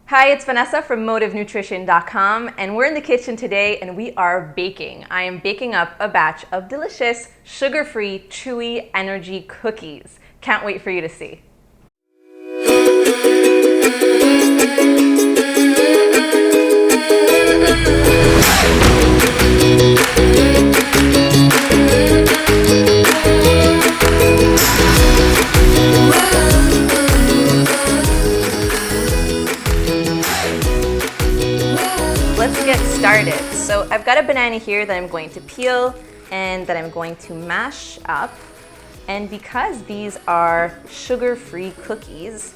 Hi, it's Vanessa from MotiveNutrition.com, and we're in the kitchen today and we are baking. I am baking up a batch of delicious, sugar-free, chewy energy cookies. Can't wait for you to see. Let's get started. So I've got a banana here that I'm going to peel and that I'm going to mash up. And because these are sugar-free cookies,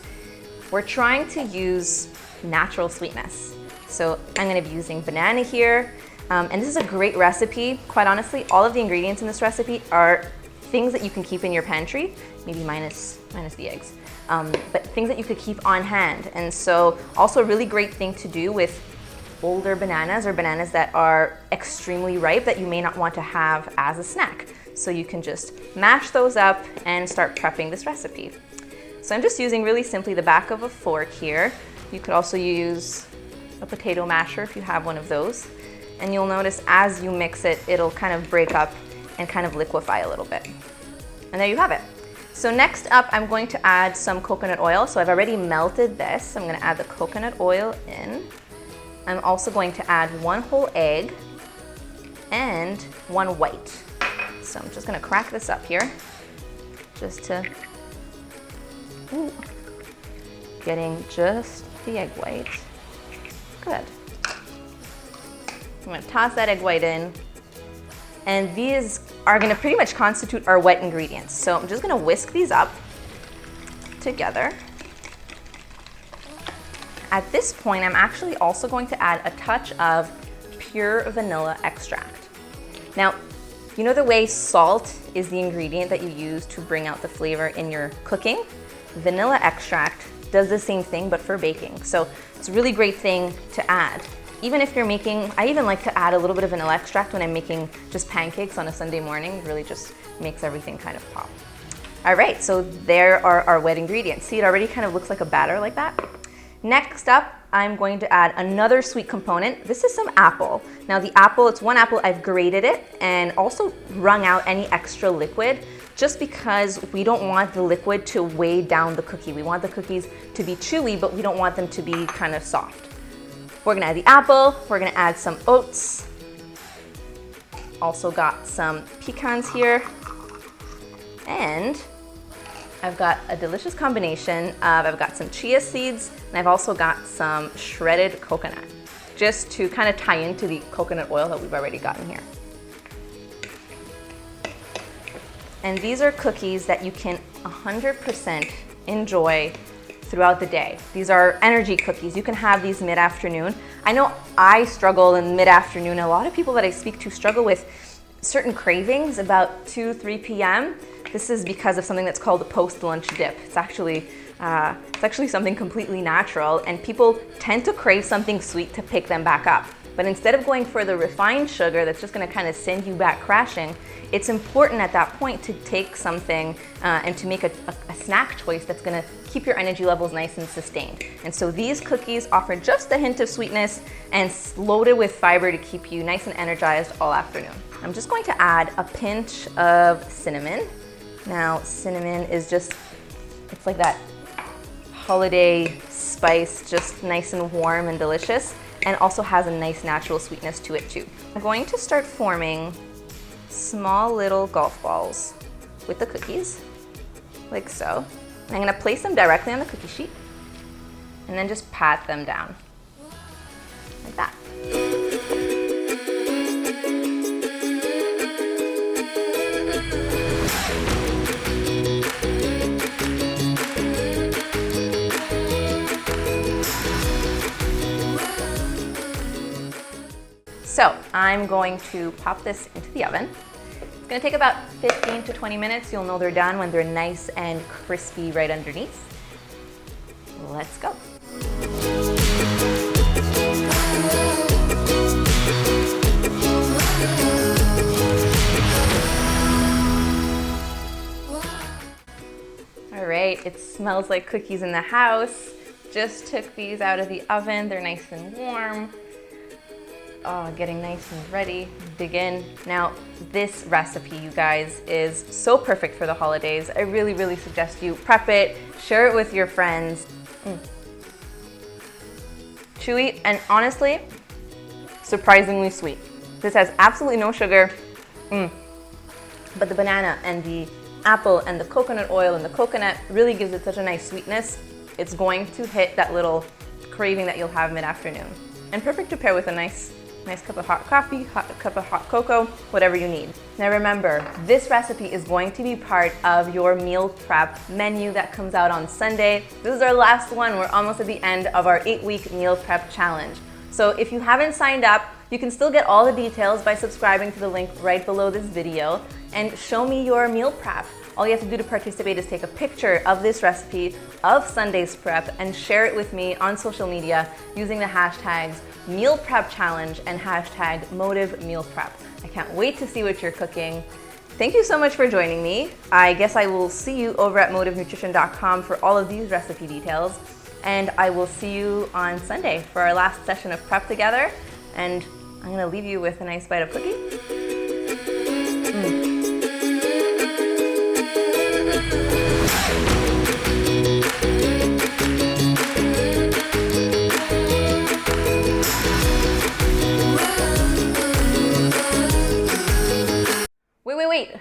we're trying to use natural sweetness. So I'm going to be using banana here. And this is a great recipe. Quite honestly, all of the ingredients in this recipe are things that you can keep in your pantry, maybe minus the eggs, but things that you could keep on hand. And so also a really great thing to do with older bananas or bananas that are extremely ripe that you may not want to have as a snack. So you can just mash those up and start prepping this recipe. So I'm just using really simply the back of a fork here. You could also use a potato masher if you have one of those. And you'll notice as you mix it, it'll kind of break up and kind of liquefy a little bit. And there you have it. So next up, I'm going to add some coconut oil. So I've already melted this. I'm gonna add the coconut oil in. I'm also going to add 1 whole egg and 1 white. So I'm just gonna crack this up here, just to, getting just the egg white. Good. I'm gonna toss that egg white in, and these are gonna pretty much constitute our wet ingredients. So I'm just gonna whisk these up together. At this point, I'm actually also going to add a touch of pure vanilla extract. Now, you know the way salt is the ingredient that you use to bring out the flavor in your cooking? Vanilla extract does the same thing, but for baking. So it's a really great thing to add. Even if you're making, I even like to add a little bit of vanilla extract when I'm making just pancakes on a Sunday morning. It really just makes everything kind of pop. All right, so there are our wet ingredients. See, it already kind of looks like a batter like that. Next up, I'm going to add another sweet component. This is some apple. Now the apple, it's 1 apple, I've grated it and also wrung out any extra liquid just because we don't want the liquid to weigh down the cookie. We want the cookies to be chewy, but we don't want them to be kind of soft. We're gonna add the apple, we're gonna add some oats. Also got some pecans here. And I've got a delicious combination of, I've got some chia seeds, and I've also got some shredded coconut, just to kind of tie into the coconut oil that we've already gotten here. And these are cookies that you can 100% enjoy throughout the day. These are energy cookies. You can have these mid-afternoon. I know I struggle in mid-afternoon. A lot of people that I speak to struggle with certain cravings about 2-3 p.m. This is because of something that's called the post-lunch dip. It's actually something completely natural, and people tend to crave something sweet to pick them back up. But instead of going for the refined sugar that's just gonna kind of send you back crashing, it's important at that point to take something and to make a snack choice that's gonna keep your energy levels nice and sustained. And so these cookies offer just a hint of sweetness and loaded with fiber to keep you nice and energized all afternoon. I'm just going to add a pinch of cinnamon. Now, cinnamon is just, it's like that holiday spice, just nice and warm and delicious, and also has a nice natural sweetness to it too. I'm going to start forming small little golf balls with the cookies, like so. And I'm gonna place them directly on the cookie sheet, and then just pat them down, like that. So I'm going to pop this into the oven. It's gonna take about 15 to 20 minutes. You'll know they're done when they're nice and crispy right underneath. Let's go. All right, it smells like cookies in the house. Just took these out of the oven. They're nice and warm. Oh, getting nice and ready. Dig in. Now, this recipe, you guys, is so perfect for the holidays. I really, really suggest you prep it, share it with your friends. Chewy and honestly, surprisingly sweet. This has absolutely no sugar, but the banana and the apple and the coconut oil and the coconut really gives it such a nice sweetness. It's going to hit that little craving that you'll have mid-afternoon. And perfect to pair with a nice cup of hot coffee, hot cup of hot cocoa, whatever you need. Now remember, this recipe is going to be part of your meal prep menu that comes out on Sunday. This is our last one. We're almost at the end of our 8-week meal prep challenge. So if you haven't signed up, you can still get all the details by subscribing to the link right below this video and show me your meal prep. All you have to do to participate is take a picture of this recipe of Sunday's prep and share it with me on social media using the hashtags meal prep challenge and hashtag motive meal prep. I can't wait to see what you're cooking. Thank you so much for joining me. I guess I will see you over at motivenutrition.com for all of these recipe details. And I will see you on Sunday for our last session of prep together. And I'm gonna leave you with a nice bite of cookie. Wait.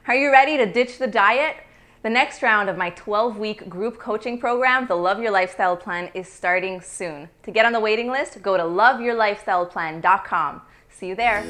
Are you ready to ditch the diet? The next round of my 12-week group coaching program, the Love Your Lifestyle Plan, is starting soon. To get on the waiting list, go to loveyourlifestyleplan.com. See you there.